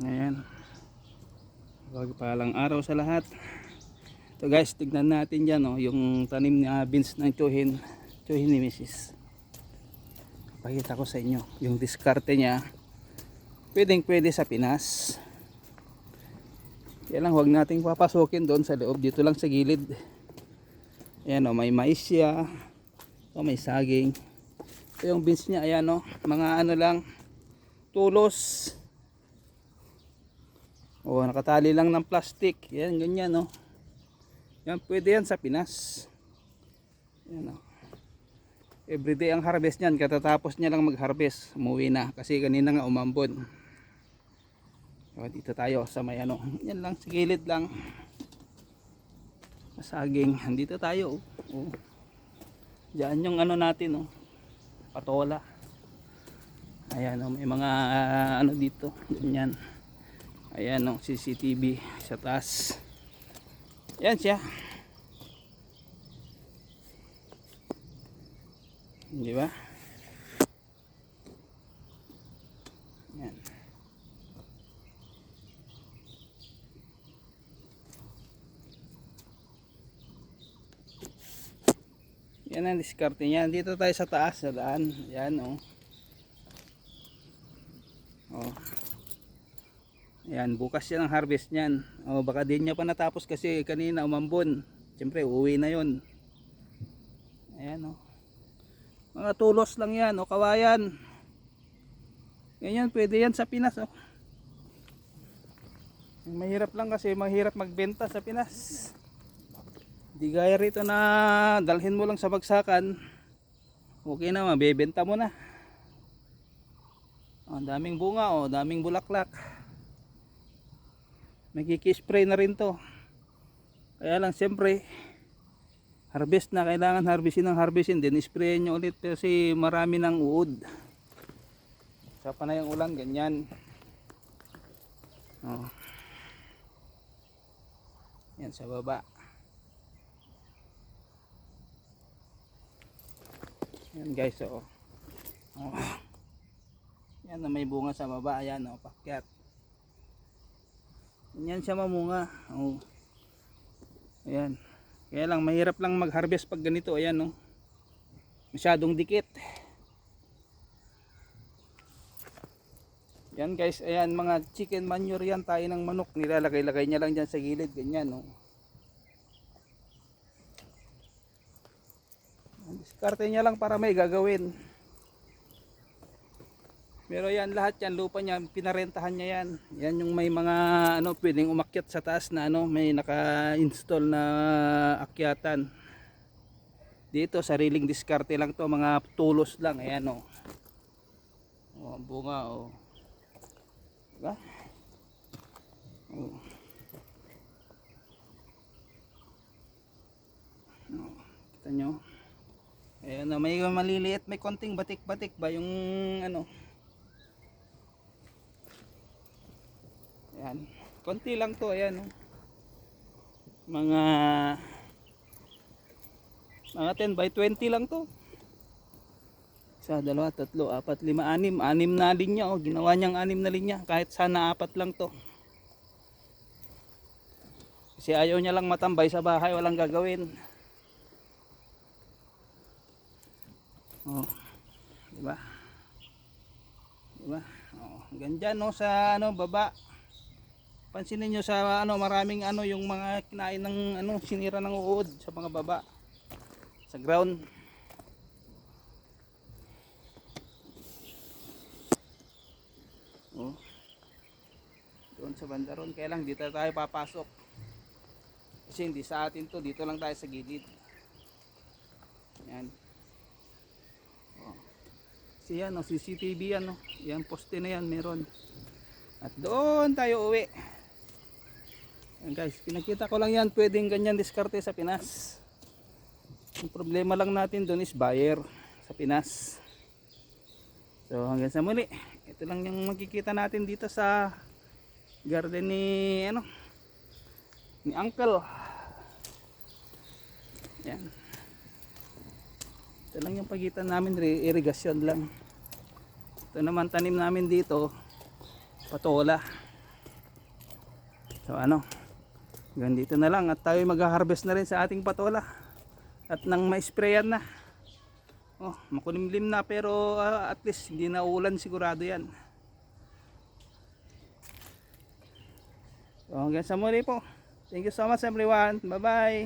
Ayan. Pagpalang araw sa lahat. So guys, tignan natin dyan yung tanim na beans ng tsuhin ni Mrs. Pakita ko sa inyo yung diskarte niya. Pwede sa Pinas. Kaya lang huwag nating papasukin doon sa loob, dito lang sa gilid. Ayan may mais siya. May saging. Ito yung beans niya, ayan mga lang, tulos. Nakatali lang ng plastic. Yan, ganyan Yan, pwede yan sa Pinas. Yan Everyday ang harvest niyan. Katatapos niya lang mag-harvest, umuwi na. Kasi kanina nga umambon. Dito tayo sa may yan lang, sa gilid lang. Saging. Dito tayo. Diyan yung natin patola. Ayan may mga dito. Ganyan. Ayan CCTV sa taas. Yan siya. Di ba? Yan. Yan ang diskarte niya. Dito tayo sa taas sa daan. Yan Ayan, bukas yan ang harvest niyan. Baka din niya pa natapos kasi kanina umambon. Siyempre, uuwi na yon. Ayan mga tulos lang yan kawayan. Ganyan, pwede yan sa Pinas Mahirap lang kasi mahirap magbenta sa Pinas. Di gaya rito na dalhin mo lang sa bagsakan. Okay na, mabebenta mo na. Daming bunga daming bulaklak. Nagki-spray na rin to. Kaya lang siyempre harvest na, kailangan harvestin din sprayin nyo ulit kasi marami ng uod sa panayang ulan. Ganyan yan sa baba. Yan guys yan may bunga sa baba. Ayan pakyat. Yan siya mamunga. Ayan. Kaya lang mahirap lang mag-harvest pag ganito. Ayan masyadong dikit. Yan guys, ayan mga chicken manure yan, tayo ng manok. Nilalagay-lagay niya lang dyan sa gilid. Ganyan diskarte niya lang para may gagawin. Pero yan lahat yan lupa niya, pinarentahan niya yan. Yan yung may mga pwedeng umakyat sa taas na may naka-install na akyatan. Dito sariling diskarte lang to, mga tulos lang. Ayan bunga diba? Kita nyo. Ayan may maliliit, may konting batik-batik ba yung Ayan, konti lang to. Ayan mga 10 by 20 lang to. 1, 2, 3, 4, 5, 6, 6 na linya ginawa niyang 6 na linya. Kahit sana 4 lang to. Kasi ayaw niya lang matambay sa bahay, walang gagawin. Diba? Diba? Ganyan sa baba. Pansinin nyo sa maraming yung mga kinain ng sinira ng uod sa mga baba sa ground. Doon sa bandaron, kaya lang dito tayo papasok kasi hindi sa atin to, dito lang tayo sa gilid. Yan kasi yan CCTV yan yan poste na yan meron. At doon tayo uwi. Yan guys, pinakita ko lang yan, pwedeng ganyan diskarte sa Pinas. Ang problema lang natin doon is buyer sa Pinas. So hanggang sa muli, ito lang yung makikita natin dito sa garden ni Uncle. Yan. Ito lang yung pagitan namin, irrigation lang. Ito naman tanim namin dito, patola. So ano, hanggang dito na lang at tayo mag-harvest na rin sa ating patola. At nang ma-sprayan na. Oh, makulimlim na pero at least hindi na ulan sigurado yan. So hanggang sa muli po. Thank you so much everyone. Bye bye.